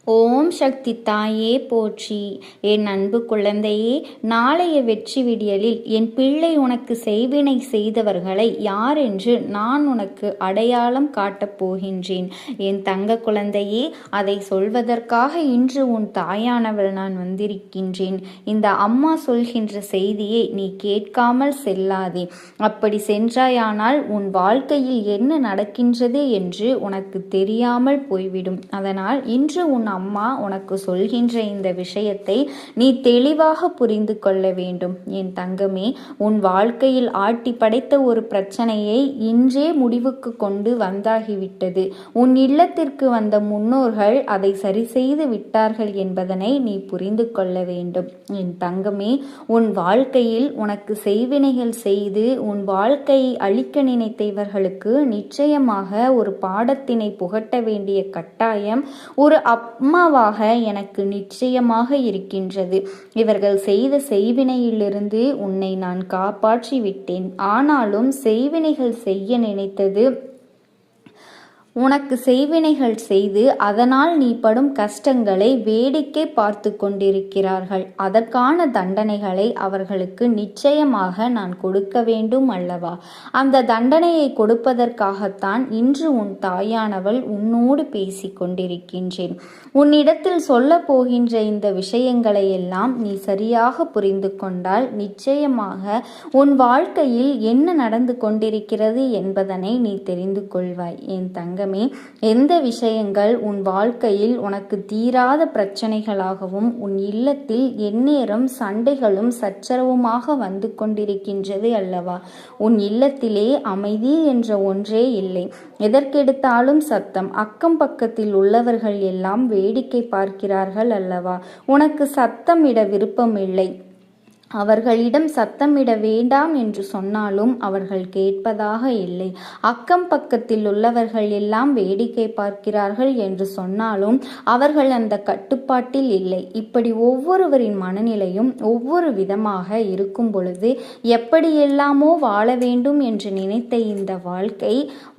ஓம் சக்தி தாயே போற்றி. என் அன்பு குழந்தையே, நாளைய வெற்றி விடியலில் என் பிள்ளை உனக்கு செய்வினை செய்தவர்களை யார் என்று நான் உனக்கு அடையாளம் காட்டப் போகின்றேன். என் தங்க குழந்தையே, அதை சொல்வதற்காக இன்று உன் தாயானவள் நான் வந்திருக்கின்றேன். இந்த அம்மா சொல்கின்ற செய்தியை நீ கேட்காமல் செல்லாதே. அப்படி சென்றாயானால் உன் வாழ்க்கையில் என்ன நடக்கின்றது என்று உனக்கு தெரியாமல் போய்விடும். அதனால் இன்று உன் அம்மா உனக்கு சொல்கின்ற இந்த விஷயத்தை நீ தெளிவாக புரிந்து கொள்ள வேண்டும். என் தங்கமே, உன் வாழ்க்கையில் ஆட்டி படைத்த ஒரு பிரச்சனையை இன்றே முடிவுக்கு கொண்டு வந்தாகிவிட்டது. உன் இல்லத்திற்கு வந்த முன்னோர்கள் அதை சரி செய்து விட்டார்கள் என்பதனை நீ புரிந்து கொள்ள வேண்டும். என் தங்கமே, உன் வாழ்க்கையில் உனக்கு செய்வினைகள் செய்து உன் வாழ்க்கையை அழிக்க நினைத்தவர்களுக்கு நிச்சயமாக ஒரு பாடத்தினை புகட்ட வேண்டிய கட்டாயம் ஒரு அம்மாவாக எனக்கு நிச்சயமாக இருக்கின்றது. இவர்கள் செய்த செய்வினையிலிருந்து உன்னை நான் காப்பாற்றி விட்டேன். ஆனாலும் செய்வினைகள் செய்ய நினைத்தது உனக்கு செய்வினைகள் செய்து அதனால் நீ படும் கஷ்டங்களை வேடிக்கை பார்த்து கொண்டிருக்கிறார்கள். அதற்கான தண்டனைகளை அவர்களுக்கு நிச்சயமாக நான் கொடுக்க வேண்டும் அல்லவா? அந்த தண்டனையை கொடுப்பதற்காகத்தான் இன்று உன் தாயானவள் உன்னோடு பேசி கொண்டிருக்கின்றேன். உன்னிடத்தில் சொல்ல போகின்ற இந்த விஷயங்களை எல்லாம் நீ சரியாக புரிந்து கொண்டால் நிச்சயமாக உன் வாழ்க்கையில் என்ன நடந்து கொண்டிருக்கிறது என்பதனை நீ தெரிந்து கொள்வாய். என் தங்க, எந்த விஷயங்கள் உன் வாழ்க்கையில் உனக்கு தீராத பிரச்சனைகளாகவும் உன் இல்லத்தில் எந்நேரம் சண்டைகளும் சச்சரவுமாக வந்து கொண்டிருக்கின்றது அல்லவா? உன் இல்லத்திலே அமைதி என்ற ஒன்றே இல்லை. எதற்கெடுத்தாலும் சத்தம். அக்கம் பக்கத்தில் உள்ளவர்கள் எல்லாம் வேடிக்கை பார்க்கிறார்கள் அல்லவா? உனக்கு சத்தமிட விருப்பமில்லை. அவர்களிடம் சத்தமிட வேண்டாம் என்று சொன்னாலும் அவர்கள் கேட்பதாக இல்லை. அக்கம் பக்கத்தில் உள்ளவர்கள் எல்லாம் வேடிக்கை பார்க்கிறார்கள் என்று சொன்னாலும் அவர்கள் அந்த கட்டுப்பாட்டில் இல்லை. இப்படி ஒவ்வொருவரின் மனநிலையும் ஒவ்வொரு விதமாக இருக்கும் பொழுது எப்படியெல்லாமோ வாழ வேண்டும் என்று நினைத்த இந்த வாழ்க்கை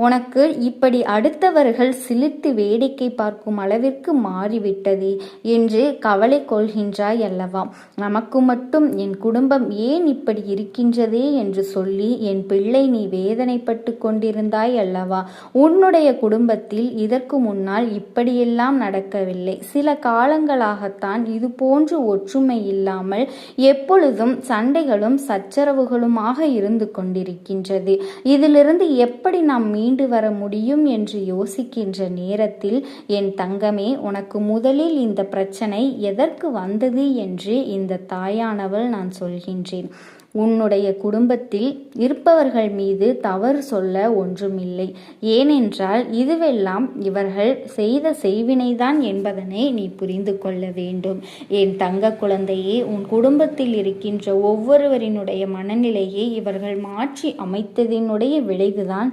உனக்கு இப்படி அடுத்தவர்கள் சிலிர்த்து வேடிக்கை பார்க்கும் அளவிற்கு மாறிவிட்டது என்று கவலை கொள்கின்றாய் அல்லவா? நமக்கு மட்டும் என் குடும்பம் ஏன் இப்படி இருக்கின்றதே என்று சொல்லி என் பிள்ளை நீ வேதனைப்பட்டு கொண்டிருந்தாய் அல்லவா? உன்னுடைய குடும்பத்தில் இதற்கு முன்னால் இப்படியெல்லாம் நடக்கவில்லை. சில காலங்களாகத்தான் இது போன்று ஒற்றுமை இல்லாமல் எப்பொழுதும் சண்டைகளும் சச்சரவுகளுமாக இருந்து கொண்டிருக்கின்றது. இதிலிருந்து எப்படி நாம் மீண்டு வர முடியும் என்று யோசிக்கின்ற நேரத்தில் என் தங்கமே, உனக்கு முதலில் இந்த பிரச்சனை எதற்கு வந்தது என்று இந்த தாயானவள் நான் சொல்கின்றேன். உன்னுடைய குடும்பத்தில் இருப்பவர்கள் மீது தவறு சொல்ல ஒன்றுமில்லை. ஏனென்றால் இதுவெல்லாம் இவர்கள் செய்த செய்வினைதான் என்பதனை நீ புரிந்து கொள்ள வேண்டும். என் தங்க குழந்தையே, உன் குடும்பத்தில் இருக்கின்ற ஒவ்வொருவரினுடைய மனநிலையை இவர்கள் மாற்றி அமைத்ததினுடைய விளைவுதான்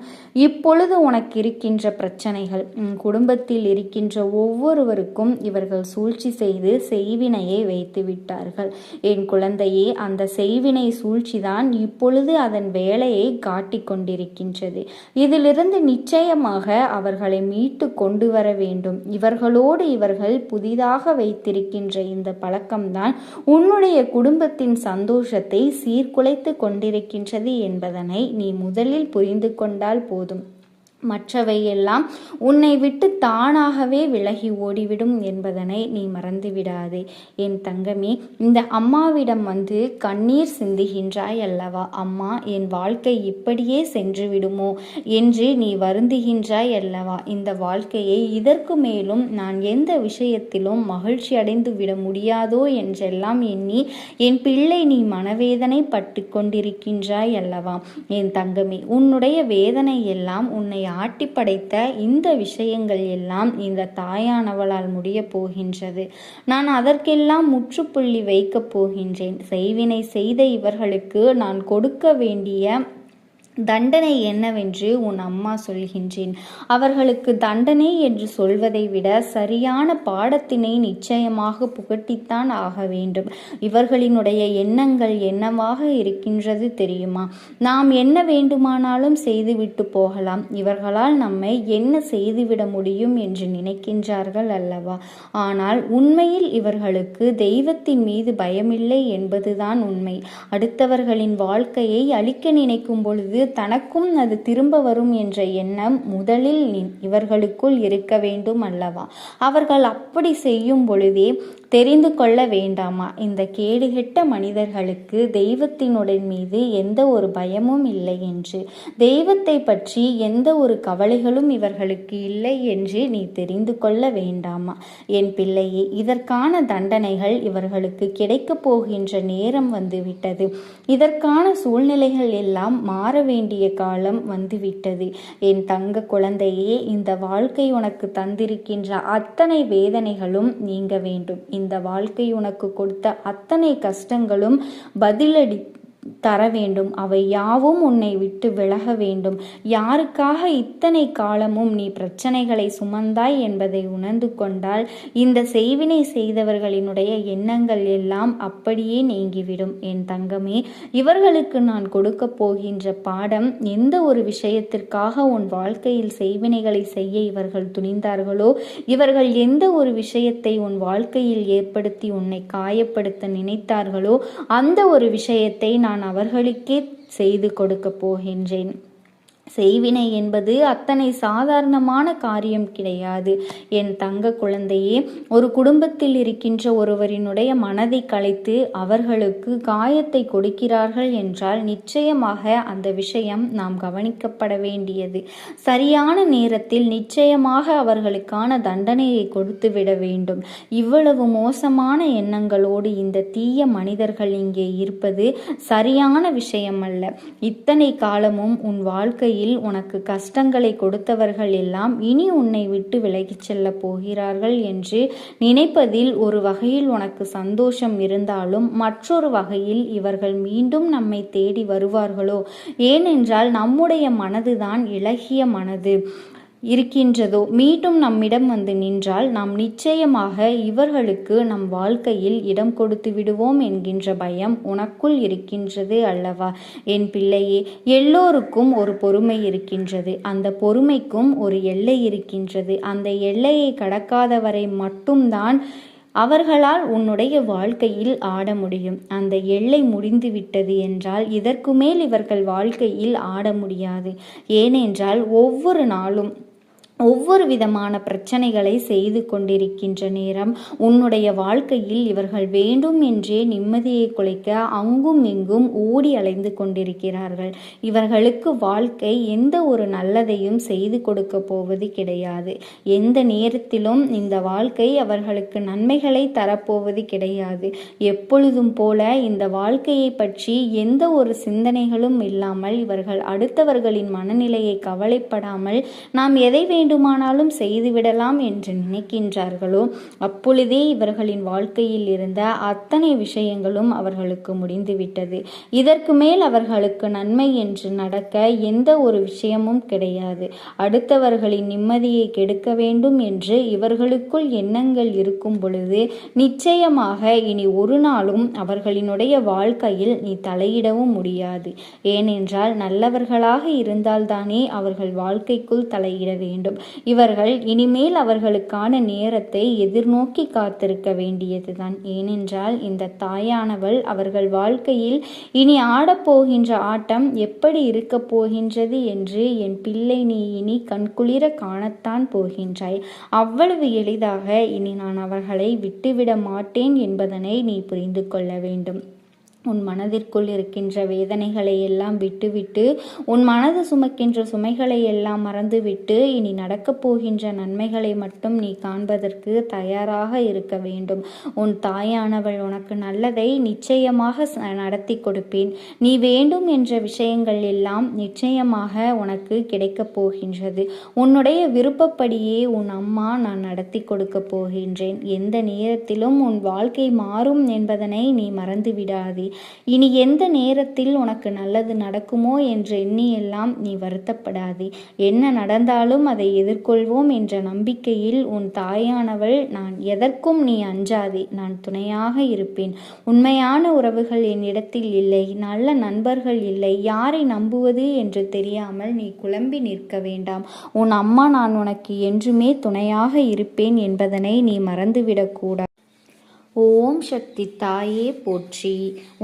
இப்பொழுது உனக்கு இருக்கின்ற பிரச்சனைகள். உன் குடும்பத்தில் இருக்கின்ற ஒவ்வொருவருக்கும் இவர்கள் சூழ்ச்சி செய்து செய்வினையை வைத்து விட்டார்கள். என் குழந்தையே, அந்த செய்வினை சூழ்ச்சிதான் இப்பொழுது அதன் வேலையை காட்டிக் கொண்டிருக்கின்றது. இதிலிருந்து நிச்சயமாக அவர்களை மீட்டு கொண்டு வர வேண்டும். இவர்களோடு இவர்கள் புதிதாக வைத்திருக்கின்ற இந்த பழக்கம்தான் உன்னுடைய குடும்பத்தின் சந்தோஷத்தை சீர்குலைத்து கொண்டிருக்கின்றது என்பதனை நீ முதலில் புரிந்து கொண்டால் போதும். மற்றவையெல்லாம் உன்னை விட்டு தானாகவே விலகி ஓடிவிடும் என்பதனை நீ மறந்துவிடாதே. என் தங்கமே, இந்த அம்மாவிடம் வந்து கண்ணீர் சிந்துகின்றாய் அல்லவா? அம்மா, என் வாழ்க்கை இப்படியே சென்று விடுமோ என்று நீ வருந்துகின்றாய் அல்லவா? இந்த வாழ்க்கையை இதற்கு மேலும் நான் எந்த விஷயத்திலும் மகிழ்ச்சி அடைந்து விட முடியாதோ என்றெல்லாம் எண்ணி என் பிள்ளை நீ மனவேதனை பட்டு கொண்டிருக்கின்றாய் அல்லவா? என் தங்கமே, உன்னுடைய வேதனை எல்லாம் உன்னை ஆட்டி படைத்த இந்த விஷயங்கள் எல்லாம் இந்த தாயானவளால் முடிய போகின்றது. நான் அதற்கெல்லாம் முற்றுப்புள்ளி வைக்கப் போகின்றேன். செய்வினை செய்த இவர்களுக்கு நான் கொடுக்க வேண்டிய தண்டனை என்னவென்று உன் அம்மா சொல்கின்றேன். அவர்களுக்கு தண்டனை என்று சொல்வதை விட சரியான பாடத்தினை நிச்சயமாக புகட்டித்தான் ஆக வேண்டும். இவர்களினுடைய எண்ணங்கள் என்னவாக இருக்கின்றது தெரியுமா? நாம் என்ன வேண்டுமானாலும் செய்துவிட்டு போகலாம், இவர்களால் நம்மை என்ன செய்துவிட முடியும் என்று நினைக்கின்றார்கள் அல்லவா? ஆனால் உண்மையில் இவர்களுக்கு தெய்வத்தின் மீது பயமில்லை என்பதுதான் உண்மை. அடுத்தவர்களின் வாழ்க்கையை அழிக்க நினைக்கும் பொழுது தனக்கும் அது திரும்ப வரும் என்ற எண்ணம் முதலில் இவர்களுக்குள் இருக்க வேண்டும் அல்லவா? அவர்கள் அப்படி செய்யும் பொழுதே தெரிந்து கொள்ள வேண்டாமா, இந்த கேடுகெட்ட மனிதர்களுக்கு தெய்வத்தினுடைய மீது எந்த ஒரு பயமும் இல்லை என்று, தெய்வத்தை பற்றி எந்த ஒரு கவலைகளும் இவர்களுக்கு இல்லை என்று நீ தெரிந்து கொள்ள வேண்டாமா? என் பிள்ளையே, இதற்கான தண்டனைகள் இவர்களுக்கு கிடைக்கப் போகின்ற நேரம் வந்துவிட்டது. இதற்கான சூழ்நிலைகள் எல்லாம் மாற வேண்டிய காலம் வந்துவிட்டது. என் தங்க குழந்தையே, இந்த வாழ்க்கை உனக்கு தந்திருக்கின்ற அத்தனை வேதனைகளும் நீங்க வேண்டும். இந்த வாழ்க்கை உனக்கு கொடுத்த அத்தனை கஷ்டங்களும் பதிலடி தர வேண்டும். அவை யாவும் உன்னை விட்டு விலக வேண்டும். யாருக்காக இத்தனை காலமும் நீ பிரச்சனைகளை சுமந்தாய் என்பதை உணர்ந்து கொண்டால் இந்த செய்வினை செய்தவர்களினுடைய எண்ணங்கள் எல்லாம் அப்படியே நீங்கிவிடும். என் தங்கமே, இவர்களுக்கு நான் கொடுக்க போகின்ற பாடம், எந்த ஒரு விஷயத்திற்காக உன் வாழ்க்கையில் செய்வினைகளை செய்ய இவர்கள் துணிந்தார்களோ, இவர்கள் எந்த ஒரு விஷயத்தை உன் வாழ்க்கையில் ஏற்படுத்தி உன்னை காயப்படுத்த நினைத்தார்களோ, அந்த ஒரு விஷயத்தை நான் அவர்களுக்கே செய்து கொடுக்க போகின்றேன். செய்வினை என்பது அத்தனை சாதாரணமான காரியம் கிடையாது. என் தங்க குழந்தையே, ஒரு குடும்பத்தில் இருக்கின்ற ஒருவரினுடைய மனதை கலைத்து அவர்களுக்கு காயத்தை கொடுக்கிறார்கள் என்றால் நிச்சயமாக அந்த விஷயம் நாம் கவனிக்கப்பட வேண்டியது. சரியான நேரத்தில் நிச்சயமாக அவர்களுக்கான தண்டனையை கொடுத்து விட வேண்டும். இவ்வளவு மோசமான எண்ணங்களோடு இந்த தீய மனிதர்கள் இங்கே இருப்பது சரியான விஷயம் அல்ல. இத்தனை காலமும் உன் வாழ்க்கையில் உனக்கு கஷ்டங்களை கொடுத்தவர்கள் எல்லாம் இனி உன்னை விட்டு விலகிச் செல்ல போகிறார்கள் என்று நினைப்பதில் ஒரு வகையில் உனக்கு சந்தோஷம் இருந்தாலும் மற்றொரு வகையில் இவர்கள் மீண்டும் நம்மை தேடி வருவார்களோ? ஏனென்றால் நம்முடைய மனதுதான் இளகிய மனது இருக்கின்றதோ மீண்டும் நம்மிடம் வந்து நின்றால் நாம் நிச்சயமாக இவர்களுக்கு நம் வாழ்க்கையில் இடம் கொடுத்து விடுவோம் என்கின்ற பயம் உனக்குள் இருக்கின்றது அல்லவா? என் பிள்ளையே, எல்லோருக்கும் ஒரு பொறுமை இருக்கின்றது. அந்த பொறுமைக்கும் ஒரு எல்லை இருக்கின்றது. அந்த எல்லையை கடக்காதவரை மட்டும்தான் அவர்களால் உன்னுடைய வாழ்க்கையில் ஆட முடியும். அந்த எல்லை முடிந்து விட்டது என்றால் இதற்கு மேல் இவர்கள் வாழ்க்கையில் ஆட முடியாது. ஏனென்றால் ஒவ்வொரு நாளும் ஒவ்வொரு விதமான பிரச்சனைகளை செய்து கொண்டிருக்கின்ற நேரம் உன்னுடைய வாழ்க்கையில் இவர்கள் வேண்டும் என்றே நிம்மதியை குலைக்க அங்கும் இங்கும் ஓடி அலைந்து கொண்டிருக்கிறார்கள். இவர்களுக்கு வாழ்க்கை எந்த ஒரு நல்லதையும் செய்து கொடுக்க போவது கிடையாது. எந்த நேரத்திலும் இந்த வாழ்க்கை அவர்களுக்கு நன்மைகளை தரப்போவது கிடையாது. எப்பொழுதும் போல இந்த வாழ்க்கையை பற்றி எந்த ஒரு சிந்தனைகளும் இல்லாமல் இவர்கள் அடுத்தவர்களின் மனநிலையை கவலைப்படாமல் நாம் எதை வேண்டுமானாலும் செய்துவிடலாம் என்று நினைக்கின்றார்களோ அப்பொழுதே இவர்களின் வாழ்க்கையில் இருந்த அத்தனை விஷயங்களும் அவர்களுக்கு முடிந்துவிட்டது. இதற்கு மேல் அவர்களுக்கு நன்மை என்று நடக்க எந்த ஒரு விஷயமும் கிடையாது. அடுத்தவர்களின் நிம்மதியை கெடுக்க வேண்டும் என்று இவர்களுக்குள் எண்ணங்கள் இருக்கும் பொழுது நிச்சயமாக இனி ஒரு நாளும் அவர்களினுடைய வாழ்க்கையில் நீ தலையிடவும் முடியாது. ஏனென்றால் நல்லவர்களாக இருந்தால்தானே அவர்கள் வாழ்க்கைக்குள் தலையிட வேண்டும். இவர்கள் இனிமேல் அவர்களுக்கான நேரத்தை எதிர்நோக்கி காத்திருக்க வேண்டியதுதான். ஏனென்றால் இந்த தாயானவள் அவர்கள் வாழ்க்கையில் இனி ஆடப்போகின்ற ஆட்டம் எப்படி இருக்கப் போகின்றது என்று என் பிள்ளை நீ இனி கண்குளிர காணத்தான் போகின்றாய். அவ்வளவு எளிதாக இனி நான் அவர்களை விட்டுவிட மாட்டேன் என்பதனை நீ புரிந்து கொள்ள வேண்டும். உன் மனதிற்குள் இருக்கின்ற வேதனைகளை எல்லாம் விட்டுவிட்டு உன் மனது சுமக்கின்ற சுமைகளை எல்லாம் மறந்துவிட்டு இனி நடக்கப் போகின்ற நன்மைகளை மட்டும் நீ காண்பதற்கு தயாராக இருக்க வேண்டும். உன் தாயானவள் உனக்கு நல்லதை நிச்சயமாக நடத்தி கொடுப்பேன். நீ வேண்டும் என்ற விஷயங்கள் எல்லாம் நிச்சயமாக உனக்கு கிடைக்கப் போகின்றது. உன்னுடைய விருப்பப்படியே உன் அம்மா நான் நடத்தி கொடுக்க போகின்றேன். எந்த நேரத்திலும் உன் வாழ்க்கை மாறும் என்பதனை நீ மறந்து விடாதே. இனி எந்த நேரத்தில் உனக்கு நல்லது நடக்குமோ என்று எண்ணியெல்லாம் நீ வருத்தப்படாதே. என்ன நடந்தாலும் அதை எதிர்கொள்வோம் என்ற நம்பிக்கையில் உன் தாயானவள் நான். எதற்கும் நீ அஞ்சாதே, நான் துணையாக இருப்பேன். உண்மையான உறவுகள் என்னிடத்தில் இல்லை, நல்ல நண்பர்கள் இல்லை. யாரை நம்புவது என்று தெரியாமல் நீ குழம்பி நிற்க வேண்டாம். உன் அம்மா நான் உனக்கு என்றுமே துணையாக இருப்பேன் என்பதனை நீ மறந்துவிடக்கூடாது. ஓம் சக்தி தாயே போற்றி.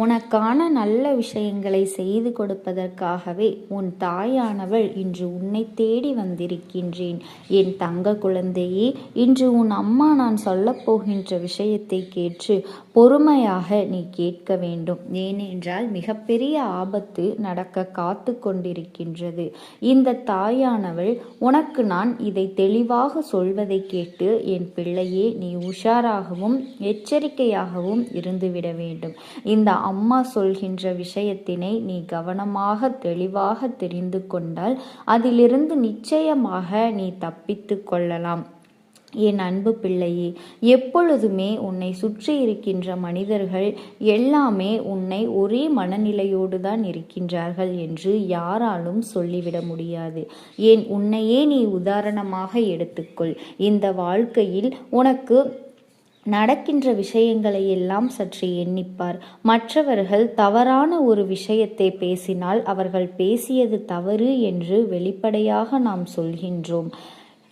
உனக்கான நல்ல விஷயங்களை செய்து கொடுப்பதற்காகவே உன் தாயானவள் இன்று உன்னை தேடி வந்திருக்கின்றேன். என் தங்க குழந்தையே, இன்று உன் அம்மா நான் சொல்லப்போகின்ற விஷயத்தை கேட்டு பொறுமையாக நீ கேட்க வேண்டும். ஏனென்றால் மிகப்பெரிய ஆபத்து நடக்க காத்து கொண்டிருக்கின்றது. இந்த தாயானவள் உனக்கு நான் இதை தெளிவாக சொல்வதை கேட்டு என் பிள்ளையே நீ உஷாராகவும் எச்சரிக்கையாகவும் இருந்துவிட வேண்டும். இந்த அம்மா சொல்கின்ற விஷயத்தினை நீ கவனமாக தெளிவாக தெரிந்து கொண்டால் அதிலிருந்து நிச்சயமாக நீ தப்பித்து கொள்ளலாம். என் அன்பு பிள்ளையே, எப்பொழுதுமே உன்னை சுற்றி இருக்கின்ற மனிதர்கள் எல்லாமே உன்னை ஒரே மனநிலையோடு தான் இருக்கின்றார்கள் என்று யாராலும் சொல்லிவிட முடியாது. ஏன் உன்னையே நீ உதாரணமாக எடுத்துக்கொள். இந்த வாழ்க்கையில் உனக்கு நடக்கின்ற விஷயங்களை எல்லாம் சற்று எண்ணிப்பார். மற்றவர்கள் தவறான ஒரு விஷயத்தை பேசினால் அவர்கள் பேசியது தவறு என்று வெளிப்படையாக நாம் சொல்கின்றோம்.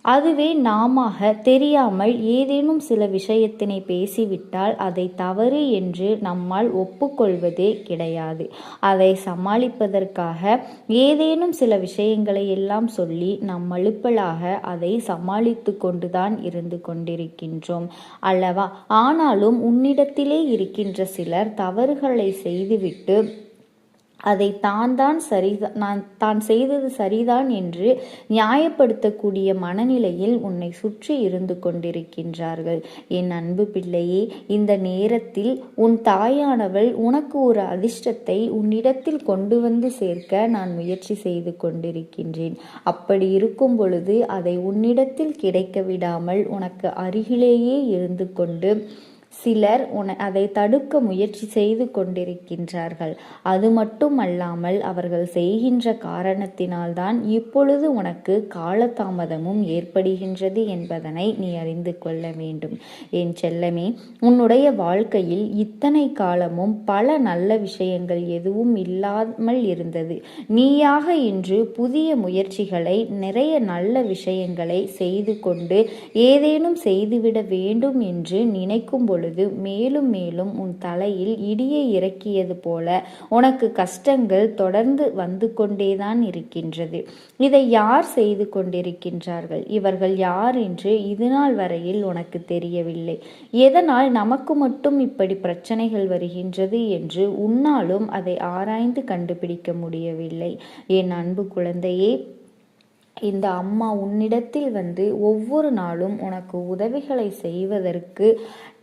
அதுவே நாம தெரியாமல் ஏதேனும் சில விஷயத்தினை பேசிவிட்டால் அதை தவறு என்று நம்மால் ஒப்புக்கொள்வதே கிடையாது. அதை சமாளிப்பதற்காக ஏதேனும் சில விஷயங்களை எல்லாம் சொல்லி நம் மழுப்பலாக அதை சமாளித்து கொண்டுதான் இருந்து கொண்டிருக்கின்றோம் அல்லவா? ஆனாலும் உன்னிடத்திலே இருக்கின்ற சிலர் தவறுகளை செய்துவிட்டு அதை தான் செய்தது சரிதான் என்று நியாயப்படுத்தக்கூடிய மனநிலையில் உன்னை சுற்றி இருந்து கொண்டிருக்கின்றார்கள். என் அன்பு பிள்ளையே, இந்த நேரத்தில் உன் தாயானவள் உனக்கு ஒரு அதிர்ஷ்டத்தை உன்னிடத்தில் கொண்டு வந்து சேர்க்க நான் முயற்சி செய்து கொண்டிருக்கின்றேன். அப்படி இருக்கும் பொழுது அதை உன்னிடத்தில் கிடைக்க விடாமல் உனக்கு அருகிலேயே இருந்து கொண்டு சிலர் அதை தடுக்க முயற்சி செய்து கொண்டிருக்கின்றார்கள். அது மட்டுமல்லாமல் அவர்கள் செய்கின்ற காரணத்தினால்தான் இப்பொழுது உனக்கு காலதாமதமும் ஏற்படுகின்றது என்பதனை நீ அறிந்து கொள்ள வேண்டும். என் செல்லமே, உன்னுடைய வாழ்க்கையில் இத்தனை காலமும் பல நல்ல விஷயங்கள் எதுவும் இல்லாமல் இருந்தது. நீயாக இன்று புதிய முயற்சிகளை, நிறைய நல்ல விஷயங்களை செய்து கொண்டு ஏதேனும் செய்துவிட வேண்டும் என்று நினைக்கும் பொழுது மேலும் மேலும் உன் தலையில் இடியை இறக்கியது போல உனக்கு கஷ்டங்கள் தொடர்ந்து வந்து கொண்டேதான் இருக்கின்றது. இதை யார் செய்து கொண்டிருக்கின்றார்கள்? இவர்கள் யார் என்று இதுநாள் வரையில் உனக்கு தெரியவில்லை. எதனால் நமக்கு மட்டும் இப்படி பிரச்சனைகள் வருகின்றது என்று உன்னாலும் அதை ஆராய்ந்து கண்டுபிடிக்க முடியவில்லை. என் அன்பு குழந்தையே, இந்த அம்மா உன்னிடத்தில் வந்து ஒவ்வொரு நாளும் உனக்கு உதவிகளை செய்வதற்கு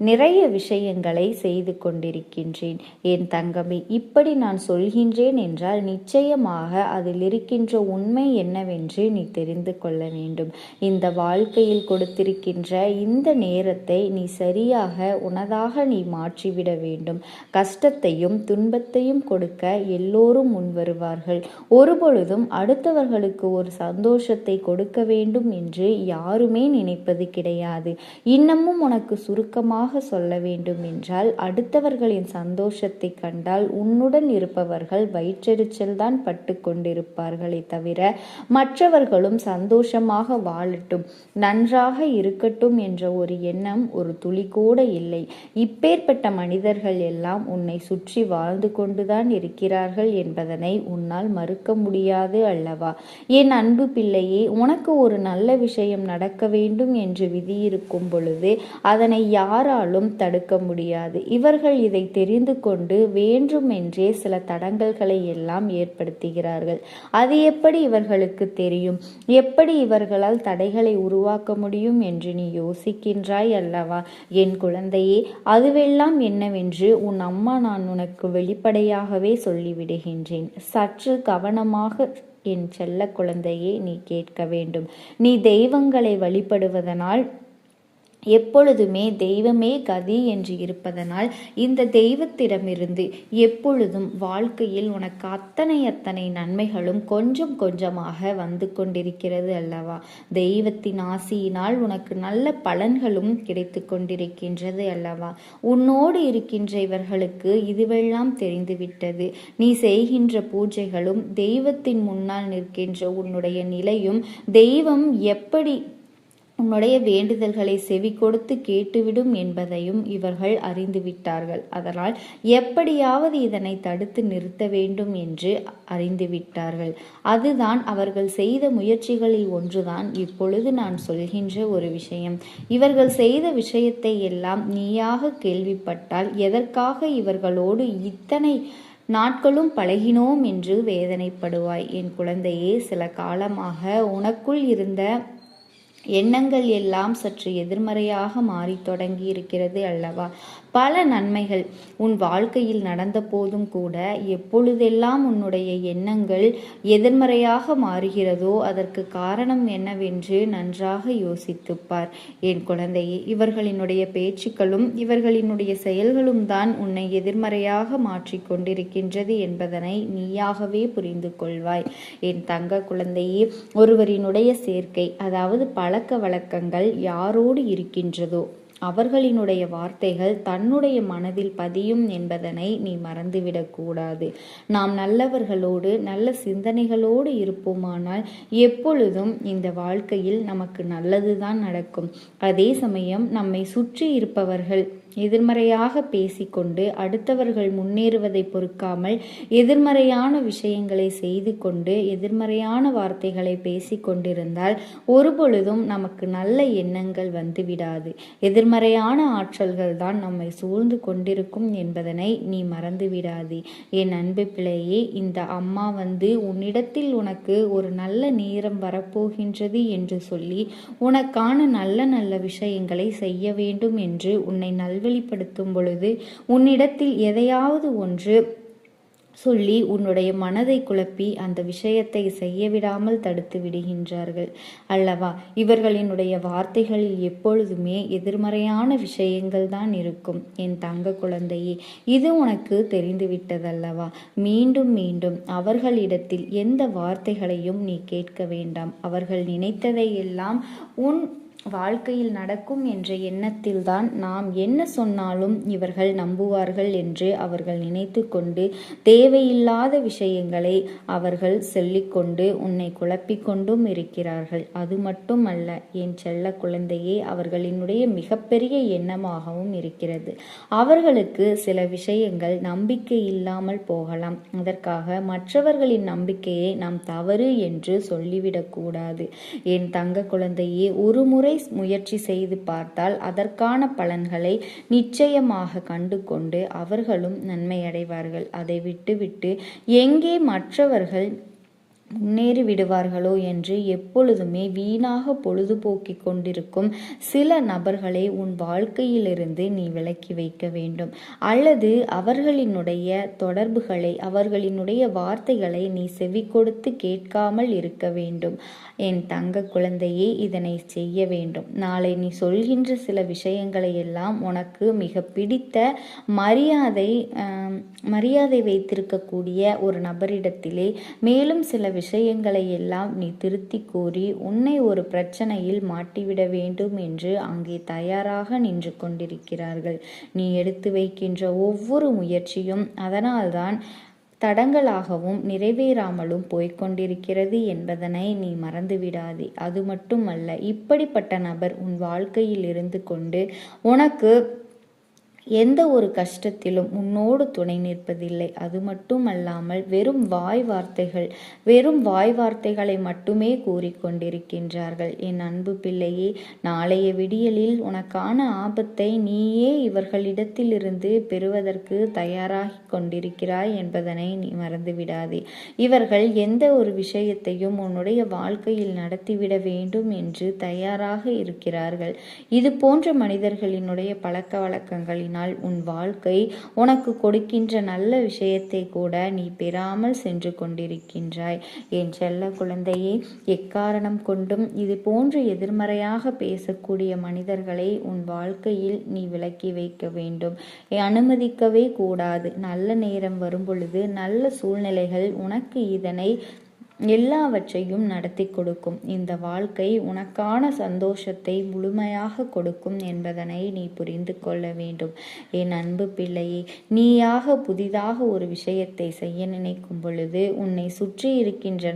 நிறைய விஷயங்களை செய்து கொண்டிருக்கின்றேன். என் தங்கமே, இப்படி நான் சொல்கின்றேன் என்றால் நிச்சயமாக அதில் இருக்கின்ற உண்மை என்னவென்று நீ தெரிந்து கொள்ள வேண்டும். இந்த வாழ்க்கையில் கொடுத்திருக்கின்ற இந்த நேரத்தை நீ சரியாக உனதாக நீ மாற்றிவிட வேண்டும். கஷ்டத்தையும் துன்பத்தையும் கொடுக்க எல்லோரும் முன் வருவார்கள். ஒருபொழுதும் அடுத்தவர்களுக்கு ஒரு சந்தோஷத்தை கொடுக்க வேண்டும் என்று யாருமே நினைப்பது கிடையாது. இன்னமும் உனக்கு சுருக்கமாக சொல்ல வேண்டும் என்றால், அடுத்தவர்களின் சந்தோஷத்தை கண்டால் உன்னுடன் இருப்பவர்கள் வயிற்றெரிச்சல் தான் பட்டு கொண்டிருப்பார்களே தவிர மற்றவர்களும் சந்தோஷமாக வாழட்டும், நன்றாக இருக்கட்டும் என்ற ஒரு எண்ணம் ஒரு துளி கூட இல்லை. இப்பேற்பட்ட மனிதர்கள் எல்லாம் உன்னை சுற்றி வாழ்ந்து கொண்டுதான் இருக்கிறார்கள் என்பதனை உன்னால் மறுக்க முடியாது அல்லவா? என் அன்பு பிள்ளையே, உனக்கு ஒரு நல்ல விஷயம் நடக்க வேண்டும் என்று விதியிருக்கும் பொழுது அதனை யாராலும் தடுக்க முடியாது. இவர்கள் இதை தெரிந்து கொண்டு வேண்டுமென்றே சில தடங்கல்களை எல்லாம் ஏற்படுத்துகிறார்கள். அது எப்படி இவர்களுக்கு தெரியும்? எப்படி இவர்களால் தடைகளை உருவாக்க முடியும் என்று நீ யோசிக்கின்றாய் அல்லவா? என் குழந்தையே, அதுவெல்லாம் என்னவென்று உன் அம்மா நான் உனக்கு வெளிப்படையாகவே சொல்லிவிடுகின்றேன். சற்று கவனமாக என் செல்ல குழந்தையே நீ கேட்க வேண்டும். நீ தெய்வங்களை வழிபடுவதனால் எப்பொழுதுமே தெய்வமே கதி என்று இருப்பதனால் இந்த தெய்வத்திடமிருந்து எப்பொழுதும் வாழ்க்கையில் உனக்கு அத்தனை நன்மைகளும் கொஞ்சம் கொஞ்சமாக வந்து கொண்டிருக்கிறது அல்லவா? தெய்வத்தின் ஆசியினால் உனக்கு நல்ல பலன்களும் கிடைத்து கொண்டிருக்கின்றது அல்லவா? உன்னோடு இருக்கின்ற இவர்களுக்கு இதுவெல்லாம் தெரிந்துவிட்டது. நீ செய்கின்ற பூஜைகளும் தெய்வத்தின் முன்னால் நிற்கின்ற உன்னுடைய நிலையும் தெய்வம் எப்படி உன்னுடைய வேண்டுதல்களை செவி கொடுத்து கேட்டுவிடும் என்பதையும் இவர்கள் அறிந்துவிட்டார்கள். அதனால் எப்படியாவது இதனை தடுத்து நிறுத்த வேண்டும் என்று அறிந்துவிட்டார்கள். அதுதான் அவர்கள் செய்த முயற்சிகளில் ஒன்றுதான் இப்பொழுது நான் சொல்கின்ற ஒரு விஷயம். இவர்கள் செய்த விஷயத்தை எல்லாம் நீயாக கேள்விப்பட்டால் எதற்காக இவர்களோடு இத்தனை நாட்களும் பழகினோம் என்று வேதனைப்படுவாய். என் குழந்தையே, சில காலமாக உனக்குள் இருந்த எண்ணங்கள் எல்லாம் சற்று எதிர்மறையாக மாறி தொடங்கி இருக்கிறது அல்லவா? பல நன்மைகள் உன் வாழ்க்கையில் நடந்த போதும் கூட எப்பொழுதெல்லாம் உன்னுடைய எண்ணங்கள் எதிர்மறையாக மாறுகிறதோ அதற்கு காரணம் என்னவென்று நன்றாக யோசித்துப்பார். என் குழந்தையே, இவர்களினுடைய பேச்சுக்களும் இவர்களினுடைய செயல்களும் தான் உன்னை எதிர்மறையாக மாற்றி கொண்டிருக்கின்றது என்பதனை நீயாகவே புரிந்து கொள்வாய். என் தங்க குழந்தையே, ஒருவரினுடைய சேர்க்கை, அதாவது பழக்க வழக்கங்கள் யாரோடு இருக்கின்றதோ அவர்களினுடைய வார்த்தைகள் தன்னுடைய மனதில் பதியும் என்பதனை நீ மறந்துவிடக்கூடாது. நாம் நல்லவர்களோடு நல்ல சிந்தனைகளோடு இருப்போமானால் எப்பொழுதும் இந்த வாழ்க்கையில் நமக்கு நல்லதுதான் நடக்கும். அதே சமயம் நம்மை சுற்றி இருப்பவர்கள் எதிர்மறையாக பேசிக்கொண்டு அடுத்தவர்கள் முன்னேறுவதை பொறுக்காமல் எதிர்மறையான விஷயங்களை செய்து கொண்டு எதிர்மறையான வார்த்தைகளை பேசிக்கொண்டிருந்தால் ஒருபொழுதும் நமக்கு நல்ல எண்ணங்கள் வந்துவிடாது. எதிர்மறையான ஆற்றல்கள் தான் நம்மை சூழ்ந்து கொண்டிருக்கும் என்பதனை நீ மறந்துவிடாதே. என் அன்பு பிள்ளையே, இந்த அம்மா உன்னிடத்தில் உனக்கு ஒரு நல்ல நேரம் வரப்போகின்றது என்று சொல்லி உனக்கான நல்ல நல்ல விஷயங்களை செய்ய வேண்டும் என்று உன்னை நல்வழிப்படுத்தும் பொழுது உன்னிடத்தில் எதையாவது ஒன்று சொல்லி உன்னுடைய மனதை குழப்பி அந்த விஷயத்தை செய்ய விடாமல் தடுத்து விடுகின்றார்கள் அல்லவா? இவர்களினுடைய வார்த்தைகளில் எப்பொழுதுமே எதிர்மறையான விஷயங்கள் தான் இருக்கும். என் தங்க குழந்தையே, இது உனக்கு தெரிந்துவிட்டதல்லவா? மீண்டும் மீண்டும் அவர்களிடத்தில் எந்த வார்த்தைகளையும் நீ கேட்க வேண்டாம். அவர்கள் நினைத்ததை எல்லாம் உன் வாழ்க்கையில் நடக்கும் என்ற எண்ணத்தில்தான் நாம் என்ன சொன்னாலும் இவர்கள் நம்புவார்கள் என்று அவர்கள் நினைத்து கொண்டு தேவையில்லாத விஷயங்களை அவர்கள் சொல்லிக்கொண்டு உன்னை குழப்பிக்கொண்டும் இருக்கிறார்கள். அது மட்டுமல்ல என் செல்ல குழந்தையே, அவர்களினுடைய மிகப்பெரிய எண்ணமாகவும் இருக்கிறது. அவர்களுக்கு சில விஷயங்கள் நம்பிக்கை இல்லாமல் போகலாம். அதற்காக மற்றவர்களின் நம்பிக்கையை நாம் தவறு என்று சொல்லிவிடக்கூடாது. என் தங்க குழந்தையே, ஒரு முறை முயற்சி செய்து பார்த்தால் அதற்கான பலன்களை நிச்சயமாக கண்டு கொண்டு அவர்களும் நன்மை அடைவார்கள். அதை விட்டுவிட்டு எங்கே மற்றவர்கள் முன்னேறி விடுவார்களோ என்று எப்பொழுதுமே வீணாக பொழுதுபோக்கிக் கொண்டிருக்கும் சில நபர்களை உன் வாழ்க்கையிலிருந்து நீ விலக்கி வைக்க வேண்டும். அல்லது அவர்களினுடைய தொடர்புகளை அவர்களினுடைய வார்த்தைகளை நீ செவி கொடுத்து கேட்காமல் இருக்க வேண்டும். என் தங்க குழந்தையே, இதனை செய்ய வேண்டும். நாளை நீ சொல்கின்ற சில விஷயங்களை எல்லாம் உனக்கு மிக பிடித்த மரியாதை வைத்திருக்கக்கூடிய ஒரு நபரிடத்திலே மேலும் சில விஷயங்களை எல்லாம் நீ திருத்தி கூறி உன்னை ஒரு பிரச்சனையில் மாட்டிவிட வேண்டும் என்று அங்கே தயாராக நின்று கொண்டிருக்கிறார்கள். நீ எடுத்து வைக்கின்ற ஒவ்வொரு முயற்சியும் அதனால்தான் தடங்களாகவும் நிறைவேறாமலும் போய்கொண்டிருக்கிறது என்பதனை நீ மறந்துவிடாதே. அது மட்டுமல்ல, இப்படிப்பட்ட நபர் உன் வாழ்க்கையில் இருந்து கொண்டு உனக்கு எந்த ஒரு கஷ்டத்திலும் உன்னோடு துணை நிற்பதில்லை. அது மட்டுமல்லாமல் வெறும் வாய் வார்த்தைகளை மட்டுமே கூறிக்கொண்டிருக்கின்றார்கள். என் அன்பு பிள்ளையே, நாளைய விடியலில் உனக்கான ஆபத்தை நீயே இவர்களிடத்திலிருந்து பெறுவதற்கு தயாராகி கொண்டிருக்கிறாய் என்பதனை நீ மறந்துவிடாதே. இவர்கள் எந்த ஒரு விஷயத்தையும் உன்னுடைய வாழ்க்கையில் நடத்திவிட வேண்டும் என்று தயாராக இருக்கிறார்கள். இது போன்ற மனிதர்களினுடைய பழக்க வழக்கங்களினால் ஆனால் உன் வாழ்க்கை உனக்கு கொடுக்கின்ற நல்ல விஷயத்தை கூட நீ பெறாமல் சென்று கொண்டிருக்கின்றாய். என் செல்ல குழந்தையே, எக்காரணம் கொண்டும் இது போன்று எதிர்மறையாக பேசக்கூடிய மனிதர்களை உன் வாழ்க்கையில் நீ விலக்கி வைக்க வேண்டும். அனுமதிக்கவே கூடாது. நல்ல நேரம் வரும் பொழுது நல்ல சூழ்நிலைகள் உனக்கு இதனை எல்லாவற்றையும் நடத்தி கொடுக்கும். இந்த வாழ்க்கை உனக்கான சந்தோஷத்தை முழுமையாக கொடுக்கும் என்பதனை நீ புரிந்து கொள்ள வேண்டும். என் அன்பு பிள்ளையே, நீயாக புதிதாக ஒரு விஷயத்தை செய்ய நினைக்கும் பொழுது உன்னை சுற்றி இருக்கின்ற